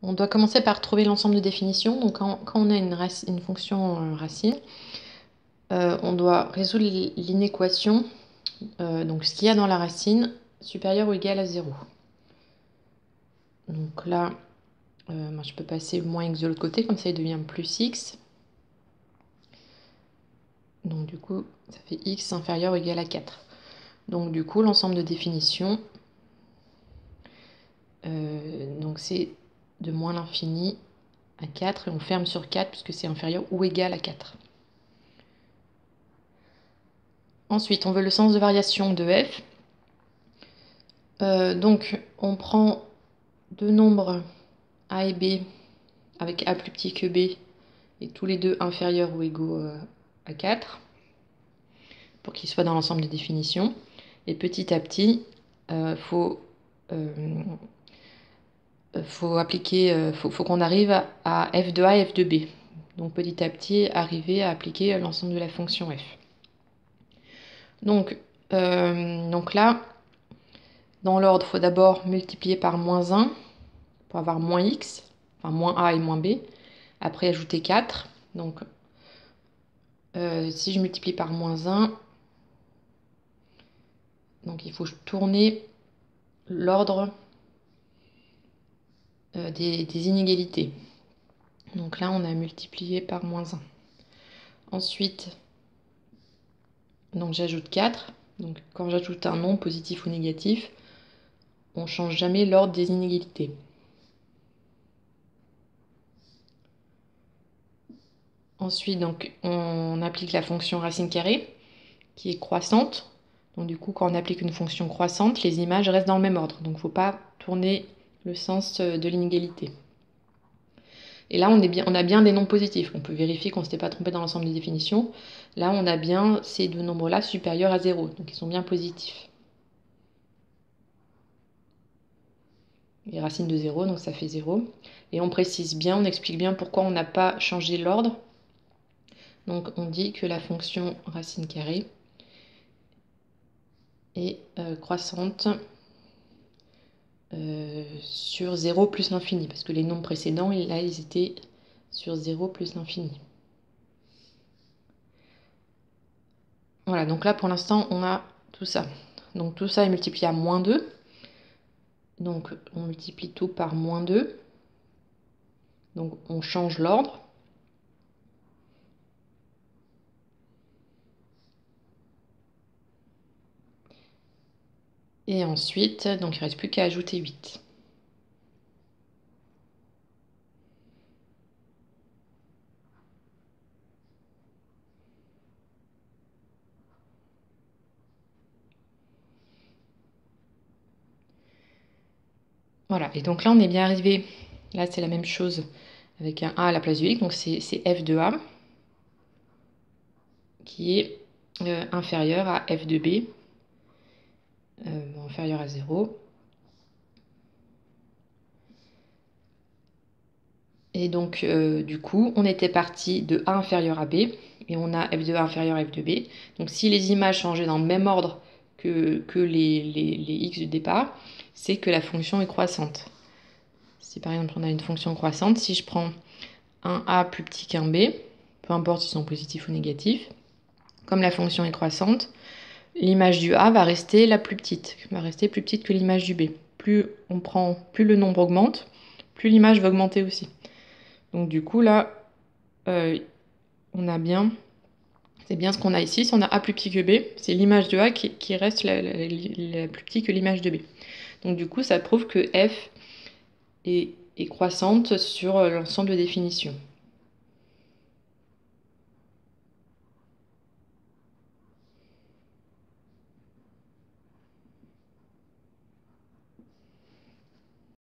On doit commencer par trouver l'ensemble de définition. Donc quand on a une fonction racine, on doit résoudre l'inéquation, donc ce qu'il y a dans la racine, supérieur ou égal à 0. Donc là, moi, je peux passer moins x de l'autre côté, comme ça il devient plus x. Donc du coup, ça fait x inférieur ou égal à 4. Donc du coup, l'ensemble de définition, donc c'est de moins l'infini à 4, et on ferme sur 4 puisque c'est inférieur ou égal à 4. Ensuite, on veut le sens de variation de f. Donc, on prend deux nombres a et b avec a plus petit que b et tous les deux inférieurs ou égaux à 4 pour qu'ils soient dans l'ensemble de définition. Et petit à petit, faut qu'on arrive à f de a et f de b. Donc petit à petit, arriver à appliquer l'ensemble de la fonction f. Donc là, dans l'ordre, il faut d'abord multiplier par moins 1 pour avoir moins x, enfin moins a et moins b. Après, ajouter 4. Donc, si je multiplie par moins 1, donc il faut tourner l'ordre des inégalités. Donc là, on a multiplié par moins 1. Ensuite, donc j'ajoute 4. Donc quand j'ajoute un nombre positif ou négatif, on ne change jamais l'ordre des inégalités. Ensuite, donc, on applique la fonction racine carrée, qui est croissante. Donc du coup, quand on applique une fonction croissante, les images restent dans le même ordre. Donc il ne faut pas tourner le sens de l'inégalité. Et là, on a bien des nombres positifs. On peut vérifier qu'on ne s'était pas trompé dans l'ensemble des définitions. Là, on a bien ces deux nombres-là supérieurs à 0. Donc ils sont bien positifs. Les racines de 0, donc ça fait 0. Et on précise bien, on explique bien pourquoi on n'a pas changé l'ordre. Donc on dit que la fonction racine carrée est croissante sur 0 plus l'infini, parce que les nombres précédents, là, ils étaient sur 0 plus l'infini. Voilà, donc là, pour l'instant, on a tout ça. Donc tout ça est multiplié à moins 2. Donc on multiplie tout par moins 2. Donc on change l'ordre. Et ensuite, donc il ne reste plus qu'à ajouter 8. Voilà, et donc là on est bien arrivé. Là c'est la même chose avec un a à la place du x, donc c'est f de a qui est inférieur à f de b, inférieur à 0. Et donc du coup on était parti de a inférieur à b, et on a f de a inférieur à f de b. Donc si les images changeaient dans le même ordre que les x du départ, c'est que la fonction est croissante. Si par exemple on a une fonction croissante, si je prends un a plus petit qu'un b, peu importe s'ils sont positifs ou négatifs, comme la fonction est croissante, l'image du a va rester la plus petite, va rester plus petite que l'image du b. Plus le nombre augmente, plus l'image va augmenter aussi. Donc du coup là, on a bien, c'est bien ce qu'on a ici. Si on a a plus petit que b, c'est l'image de a qui reste la plus petite que l'image de b. Donc du coup, ça prouve que f est croissante sur l'ensemble de définitions.